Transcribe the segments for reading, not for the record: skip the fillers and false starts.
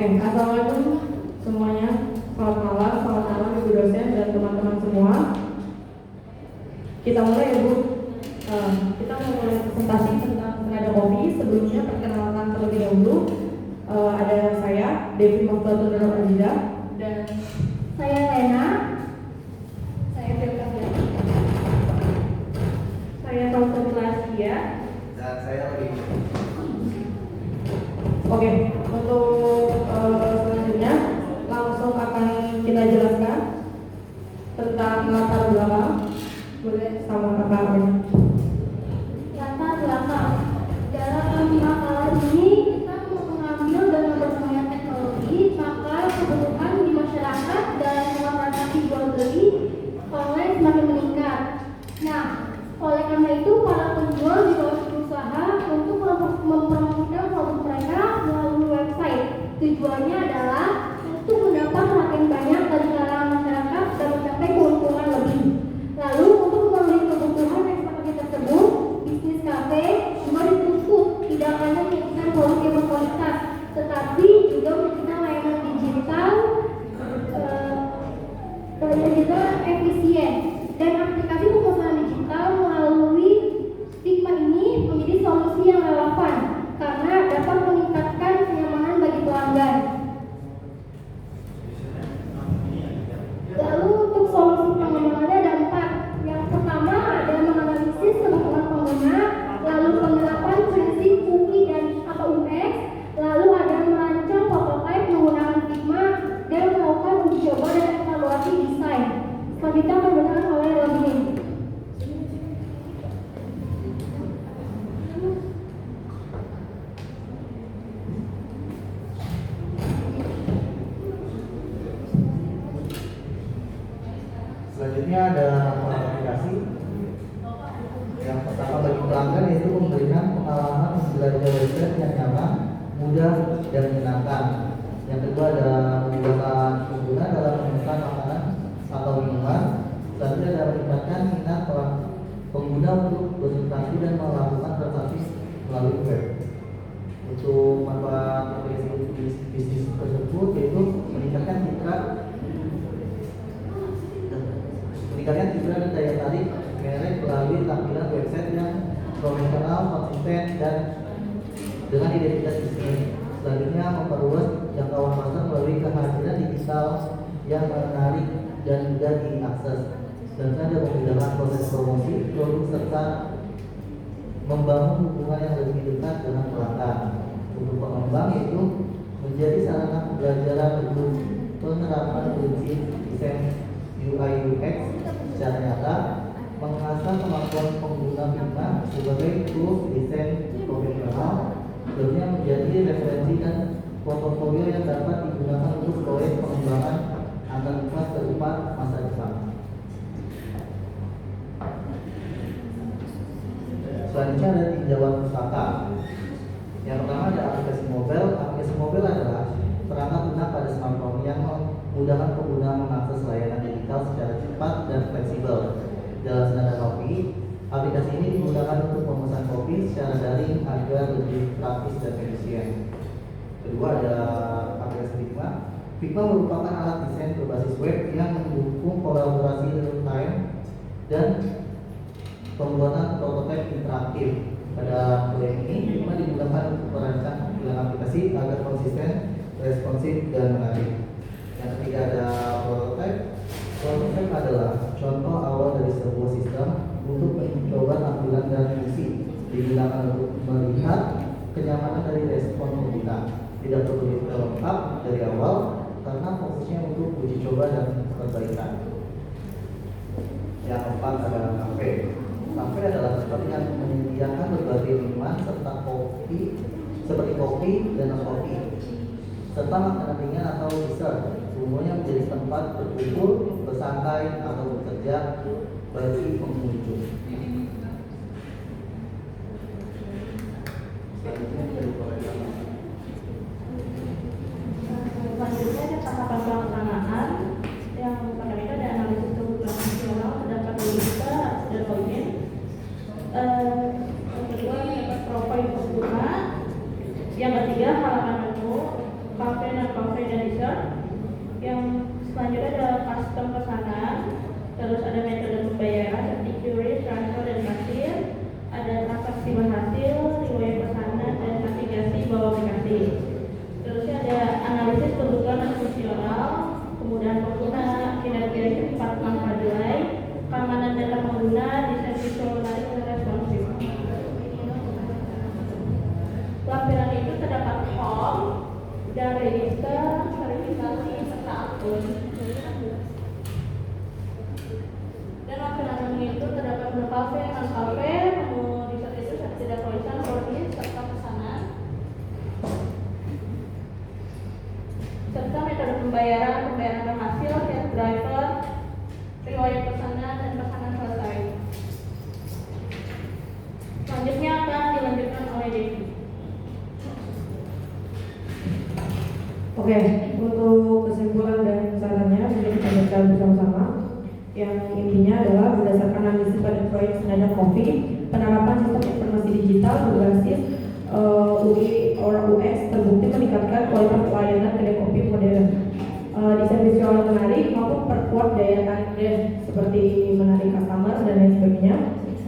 Assalamualaikum semuanya. Selamat malam Ibu dosen dan teman-teman semua. Kita mulai ya Bu. Kita mau mulai presentasi tentang senada kopi. Sebelumnya perkenalkan terlebih dahulu. Ada saya Devi Maflatul Aziza dan saya Lena. saya Firka. Saya Taufik Laskia. Dan saya lagi. Oke, untuk selanjutnya langsung akan kita jelaskan tentang latar belakang. Boleh sama Kakak Arya. Latar belakang. Dalam makalah ini kita mengambil dengan berbagai teknologi, maka kebutuhan di masyarakat dalam transaksi jual beli online semakin meningkat. Nah, oleh karena itu para penjual juga harus berusaha untuk mempromosikan produk mereka melalui website. Tujuannya adalah untuk mendapat perhatian banyak dari kalangan masyarakat dan mencapai keuntungan lebih. Lalu untuk memenuhi kebutuhan ekspektasi tersebut, bisnis kafe juga dituntut tidak hanya menyiapkan produk yang berkualitas, tetapi juga memberikan layanan digital efisien dan aplikasi pemesanan digital melalui Figma ini menjadi solusi yang relevan karena dapat meningkatkan kenyamanan bagi pelanggan. Lalu untuk solusi pengembangannya ada 4. Yang pertama ada menganalisis kebutuhan pengguna, lalu penerapan prinsip UI dan atau UX, lalu ada merancang prototipe menggunakan Figma dan melakukan uji coba dan evaluasi desain. Selanjutnya menggunakan oleh login. Selanjutnya ada laporan aplikasi. Yang pertama bagi pelanggan yaitu memberikan pengalaman belajar website yang nyaman, mudah dan menyenangkan. Yang kedua ada memudahkan pengguna dalam memesan makanan atau minuman. Selanjutnya ada meningkatkan minat pengguna untuk berinteraksi dan melakukan transaksi melalui web. Untuk manfaat aplikasi bisnis tersebut yaitu meningkatkan citra dan daya tarik merek melalui tampilan website yang profesional, konsisten dan dengan identitas bisnis. Selanjutnya memperluas jangkauan pasar melalui kehadiran digital yang menarik dan mudah diakses. Dan ada memudahkan proses promosi produk serta membangun hubungan yang lebih dekat dengan pelanggan. Untuk pengembang yaitu menjadi sarana pembelajaran untuk penerapan prinsip desain UI UX secara nyata, mengasah kemampuan pengguna Figma sebagai tools desain profesional, sebelumnya menjadi referensi dan portofolio yang dapat digunakan untuk proyek pengembangan antar kelas ke depan masa depan. Selanjutnya ada tinjauan pustaka. Yang pertama ada aplikasi mobile. Aplikasi mobile adalah perangkat lunak pada smartphone yang memudahkan pengguna mengakses layanan digital secara cepat dan fleksibel. Dalam senada kopi, aplikasi ini digunakan untuk memesan kopi secara daring agar lebih praktis dan efisien. Kedua ada aplikasi Figma. Figma merupakan alat desain berbasis web yang mendukung kolaborasi real time dan pembuatan prototipe interaktif. Pada proyek ini, Figma digunakan untuk merancang tampilan aplikasi agar konsisten, responsif, dan menarik. Yang ketiga ada prototipe. Prototipe adalah contoh awal dari sebuah sistem untuk mencoba tampilan dan fungsi. Digunakan untuk melihat kenyamanan dari respon pengguna. Tidak perlu detail lengkap dari awal karena fokusnya untuk uji coba dan perbaikan. Yang keempat ada kafe. Kafe adalah tempat yang menyediakan berbagai minuman serta kopi seperti kopi dan kopi serta makanan ringan atau dessert. Semuanya menjadi tempat berkumpul, bersantai atau bekerja bagi pengunjung. Selanjutnya ada tahapan pelaksanaan yang pertama itu ada analisis kebutuhan nasional, terdapat register dan login. Yang kedua ada profil pengguna. Yang ketiga halaman menu, kafe dan dan register, verifikasi, serta akun. Dan makanan itu terdapat menu kafe, non kafe, menu dessert itu tidak croissant, brownies, serta pesanan. Serta metode pembayaran berhasil, cash driver, riwayat pesanan, dan pesanan selesai. Selanjutnya akan dilanjutkan oleh Devi. Oke, untuk kesimpulan dan sarannya bisa kita baca bersama-sama. Yang intinya adalah berdasarkan analisis pada proyek Senada Kopi, penerapan sistem informasi digital berbasis UI or UX terbukti meningkatkan kualitas pelayanan kedai kopi modern. Desain visual yang menarik maupun perkuat daya tarik brand seperti menarik customer dan lain sebagainya,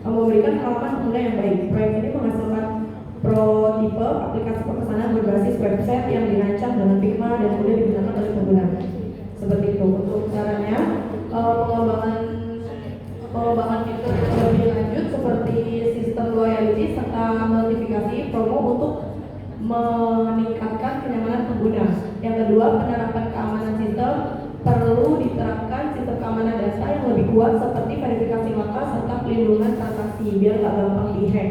memberikan pengalaman pengguna yang baik. Proyek ini menghasilkan prototipe aplikasi pemesanan berbasis website yang dirancang dengan Figma dan mudah digunakan oleh pengguna. Seperti itu. Untuk caranya, pengembangan fitur lebih lanjut seperti sistem loyalty serta notifikasi promo untuk meningkatkan kenyamanan pengguna. Yang kedua, penerapan keamanan sistem perlu diterapkan sistem keamanan data yang lebih kuat seperti verifikasi langkah serta pelindungan transaksi biar nggak gampang dihack.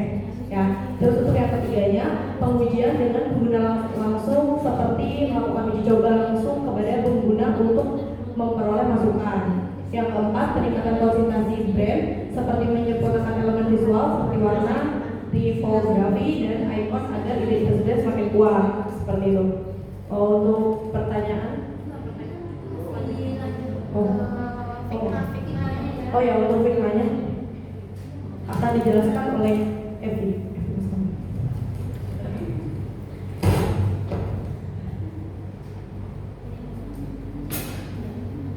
Ya, terus untuk yang ketiganya, pengujian dengan pengguna langsung seperti melakukan uji coba langsung kepada pengguna untuk memperoleh masukan. Yang keempat, peningkatan konsistensi brand seperti menyempurnakan elemen visual seperti warna, tipografi, dan icon agar identitas brand semakin kuat. Seperti itu. Untuk pertanyaan? Oh ya, untuk Figma-nya akan dijelaskan oleh Evi.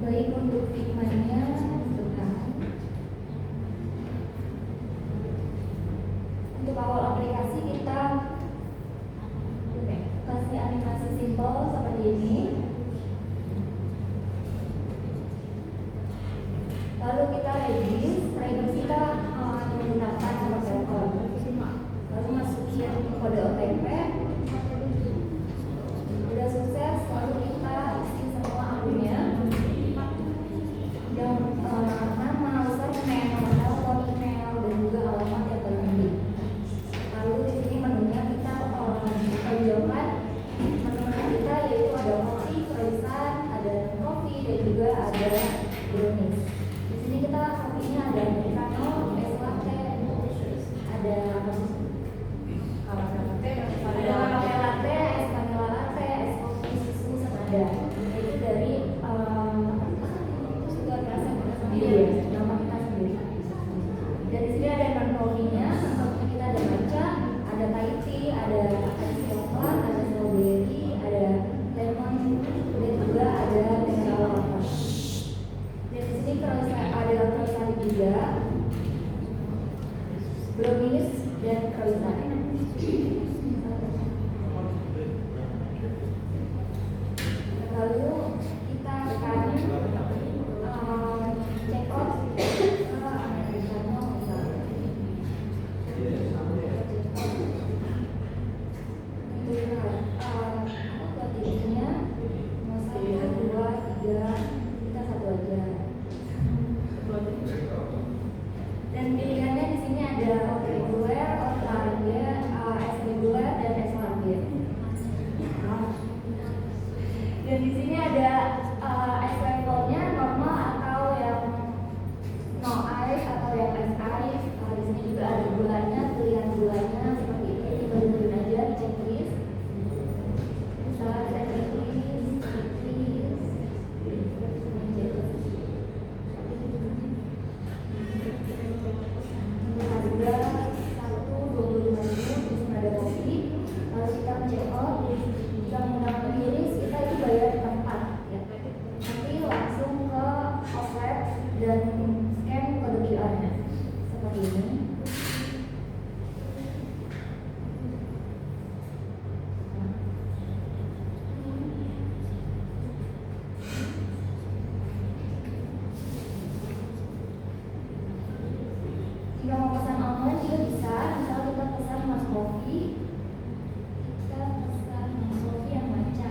Baik, untuk Figma-nya untuk awal aplikasi kita kasih animasi simpel seperti ini. Lalu kita register kita menggunakan nomor telepon. Lalu masukin kode OTP. Udah sukses, lalu kita isi semua akunnya. Yang nama, username, nomor telepon, email, dan juga alamat yang terpilih. Lalu di sini menunya kita tonjolkan menu-menu kita, yaitu ada kopi, croissant, ada kopi, dan juga ada brownies. Di sini kita kopinya ada americano, es latte, ada cafe latte, es vanilla latte, es kopi susu senada. Itu dari sugar rasa kita sendiri, nama kita sendiri. Dan di sini ada non kopinya, kita ada matcha, ada Thai tea, ada coklat, ada strawberry, ada lemon, dan juga ada mineral water. Dan di sini ada croissant juga, brownies dan croissant. Lalu kita akan check out ke americano misalnya. Buat dirinya mau 1, 2, 3, kita 1 aja. Dan pilihannya di sini ada hot regular, hot lager, es regular, dan es lager. Dan di sini ada es levelnya normal atau yang no ice atau yang es ice. Di sini juga ada gulanya, pilihan gulanya seperti ini. Dibantuin aja checklist. Misalnya ada checklist. Harga 1,25 ribu, di sini ada kopi. Lalu kita check out. Jika menggunakan QRIS, kita itu bayar di tempat, ya. Nanti langsung ke outlet dan scan kode QR-nya seperti ini. Jika mau pesan online juga bisa, misal kita pesan mas kopi, kita pesan mas kopi yang matcha.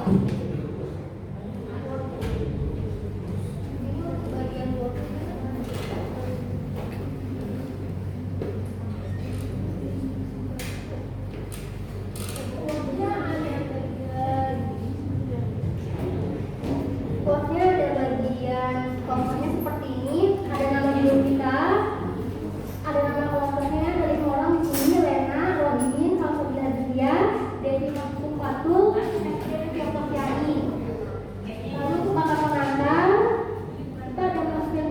bagian quote-nya ada bagian kelompoknya seperti ini, ada nama guru kita, ada nama kelompoknya dari semua orang di sini, Lena, Rodin, Salsabila Dia, Devi Maksum Patul, Devi Tiongkok Yani. Lalu untuk kata pengantar, kita ada wakil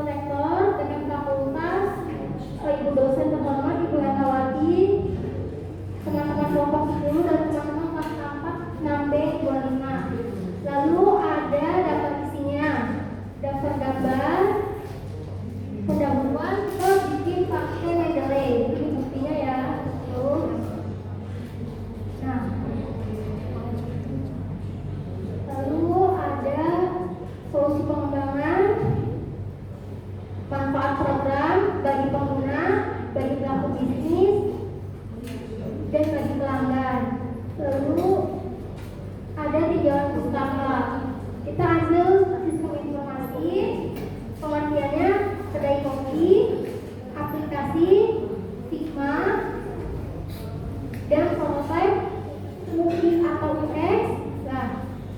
rektor, dekan fakultas, ibu dosen terhormat, Ibu Hetawati, teman-teman kelompok 10 dan teman-teman kelas 4, 6B, 25. Lalu ada daftar isinya, daftar gambar, pendahuluan ke bikin pakai Mendeley. Ini buktinya ya. Tuh. Nah, lalu ada solusi pengembangan, manfaat program bagi pengguna, bagi pelaku bisnis, dan bagi pelanggan. Lalu ada tinjauan pustaka. Kita ambil sistem informasi, pengertiannya kedai kopi, aplikasi, Figma, dan prototype UI atau UX. Nah,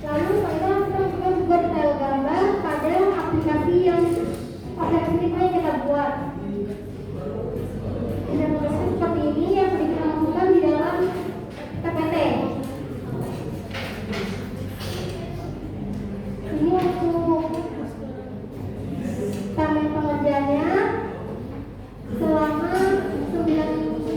lalu kita juga detail gambar pada aplikasi Figma yang kita buat. Dan seperti ini yang kita lakukan di dalam PPT. Ini untuk kami pengerjaannya selama 9 minggu.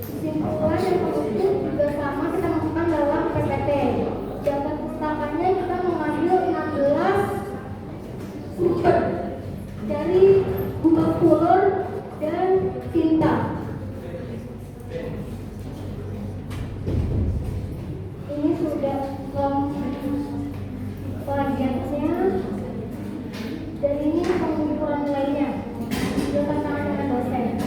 Kesimpulan dan penutup juga sama kita lakukan dalam PPT. Daftar pustakanya kita mengambil 16 sumber dari Google Color dan tinta. Ini sudah pelajarannya, dan ini pengukuran nilainya sudah tertangan dengan dosen.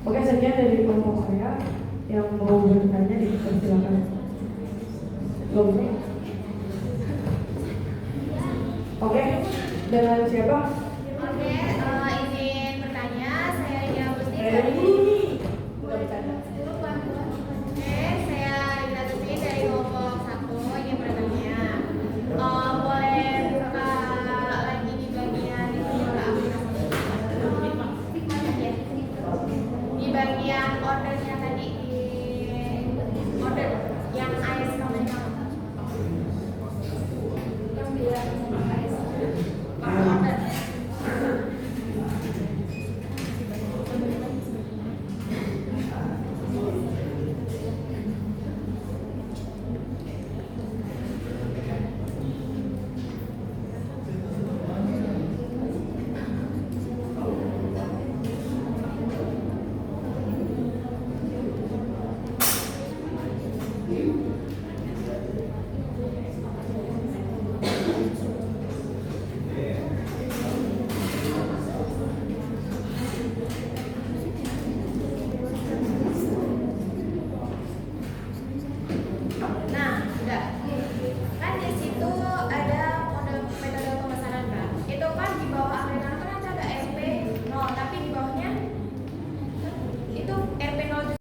Oke, sekian dari kelompok saya. Yang mau bertanya dipersilakan. Oke, dengan siapa? Oke, izin bertanya, saya Rina Gusti Dari dari dulu nih. Oke, saya Rina Gusti dari kelompok 1 ingin bertanya. Boleh buka lagi di bagian di bagian ordernya tadi, di order yang AS nominal. Yang bilang AS order. Nah, udah. Kan di situ ada metode pemesanan kan. Itu kan di bawah agregat kan ada RP0, tapi di bawahnya itu RP0.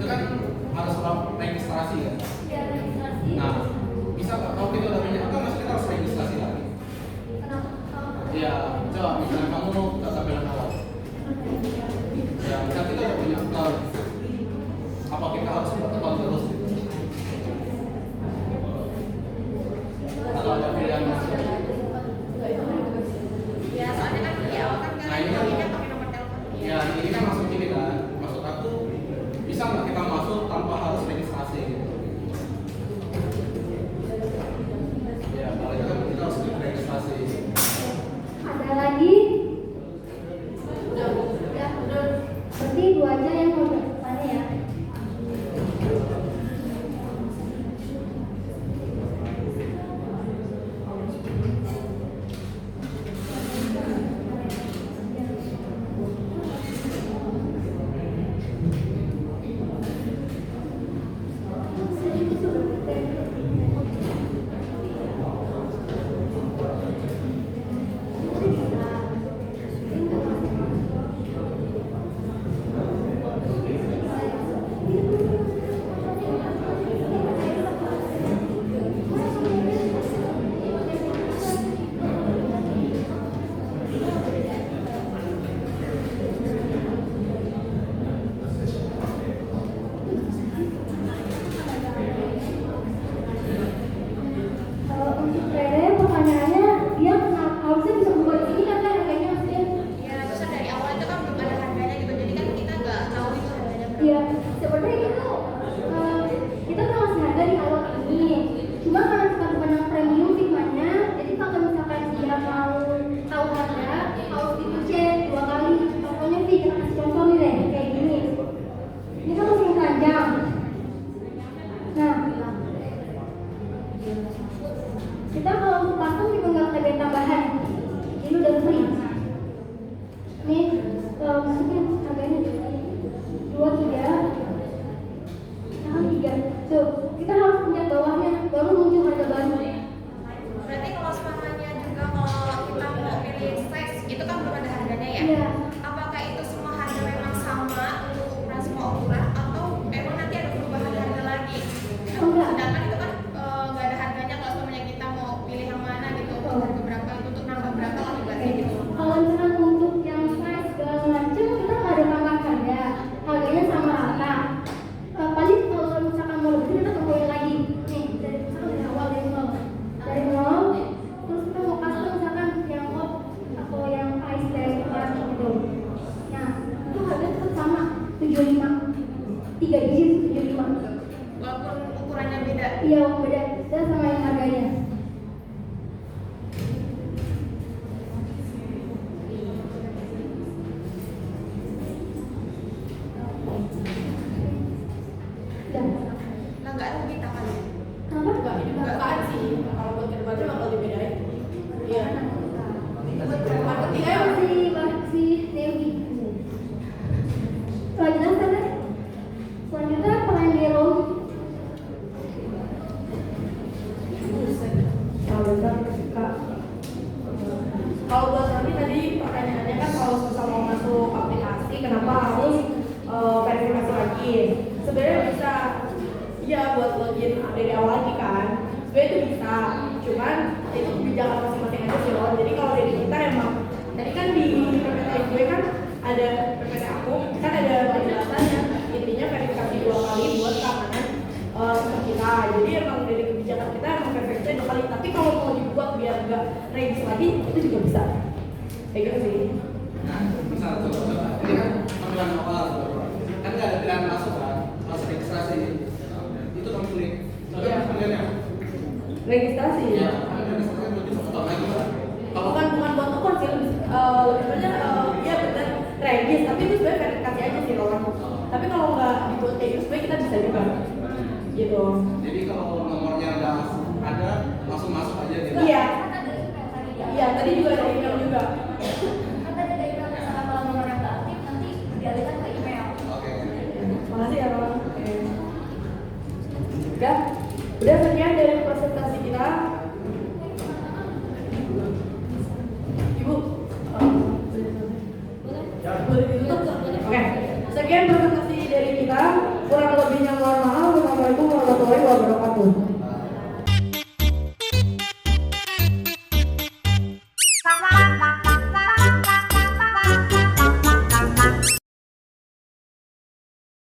kan harus registrasi ya. Ya, registrasi. Nah, bisa nggak kalau kita udah punya akun, masih kita harus registrasi lagi? Kenapa? Ya, coba misalnya kamu data bilang awal. Ya, misal kita udah punya akun, apa kita harus buat akun terus? Atau ada pilihan masuk? Ya soalnya kan di awal kan Nah, kalian ini kan- loginnya pakai nomor telepon. Ya, ini kan masuk gini kan. Maksud aku, bisa nggak kita masuk tanpa harus registrasi gitu? Ya, kalau itu kan kita harus registrasi. Ada lagi? Ya, berarti 2 aja yang mau depannya ya. Untuk Rere pertanyaannya dia harusnya bisa buat ini kan harganya maksudnya. Ya terus kan dari awal itu kan belum ada harganya gitu, jadi kan kita nggak tahu itu harganya berapa. Iya, sebenarnya itu kita kan masih harga di awal ini. Cuma karena teman-teman yang premium figmanya, jadi kalau misalkan dia mau tahu harga, harus dicek 2 kali. Contohnya Vi, kita kasih contoh nih deh, kayak gini. Ini kan masih panjang. Nah, kita kalau untuk custom juga nggak ada biaya tambahan. Ini udah free. Nih, maksudnya harganya 2, 3. Nah, 3. Tuh, kita harus punya bawahnya, baru muncul harga baru. Berarti kalau semuanya juga kalau kita mau pilih size itu kan belum ada harganya ya? Iya. Apakah itu semua harga memang sama untuk ukuran semua ukuran atau emang nanti ada perubahan harga lagi? Enggak. Sedangkan itu kan nggak ada harganya kalau semuanya kita mau pilih yang mana gitu, harga berapa untuk nambah berapa lah ibaratnya gitu. Kalau misalkan untuk yang size segala macam kita nggak ada tambah harga, harganya sama rata. Paling kalau misalkan mau lebih kita tambahin lagi. Nih dari awal dari nol, terus kita mau custom misalkan yang hot atau yang ice layer gitu. Nah itu harganya tetap sama 75, 3 digit 75. Walaupun ukurannya beda. Iya beda, kita samain harganya. Udah. Nah nggak rugi tangannya. Kenapa? Enggak, ini bukaan sih. Kalau buat kedepannya bakal dibedain. Iya. Marketing aja. Masih Dewi. Selanjutnya peran di room. Kalau buat kami tadi pertanyaannya kan kalau susah mau masuk aplikasi, kenapa harus verifikasi lagi? Sebenarnya bisa, ya buat login dari awal lagi kan. Sebenarnya itu bisa, cuman itu kebijakan masing-masing aja sih loh. Jadi kalau dari kita emang, tadi kan di PPT gue kan ada PPT aku, kan ada penjelasannya. Intinya verifikasi 2 kali buat keamanan sistem kita. Jadi emang dari kebijakan kita emang verifikasi 2 kali. Tapi kalau mau dibuat biar nggak regis lagi, itu juga bisa. Kayak gitu sih. Nah, misal coba-coba, ini kan pemilihan awal, kan nggak ada pilihan masuk kan, harus registrasi. Itu kamu klik. Coba Iya. pilihannya. Registrasi. Iya, kan registrasi lebih cepat lagi kan. Kalau Bukan buat akun sih, lebih banyak ya benar regis, tapi itu sebenarnya verifikasi aja sih lawan. Tapi kalau nggak dibuat kayak gitu, sebenarnya kita bisa juga. Gitu. jadi kalau nomornya udah ada, langsung masuk aja gitu. Iya. Iya, tadi juga ada email juga. Oke. Makasih ya, Bang. Oke. Udah sekian dari presentasi kita. Ibu, boleh ditutup? Oke. Sekian presentasi dari kita. Kurang lebihnya mohon maaf. Wassalamualaikum warahmatullahi wabarakatuh.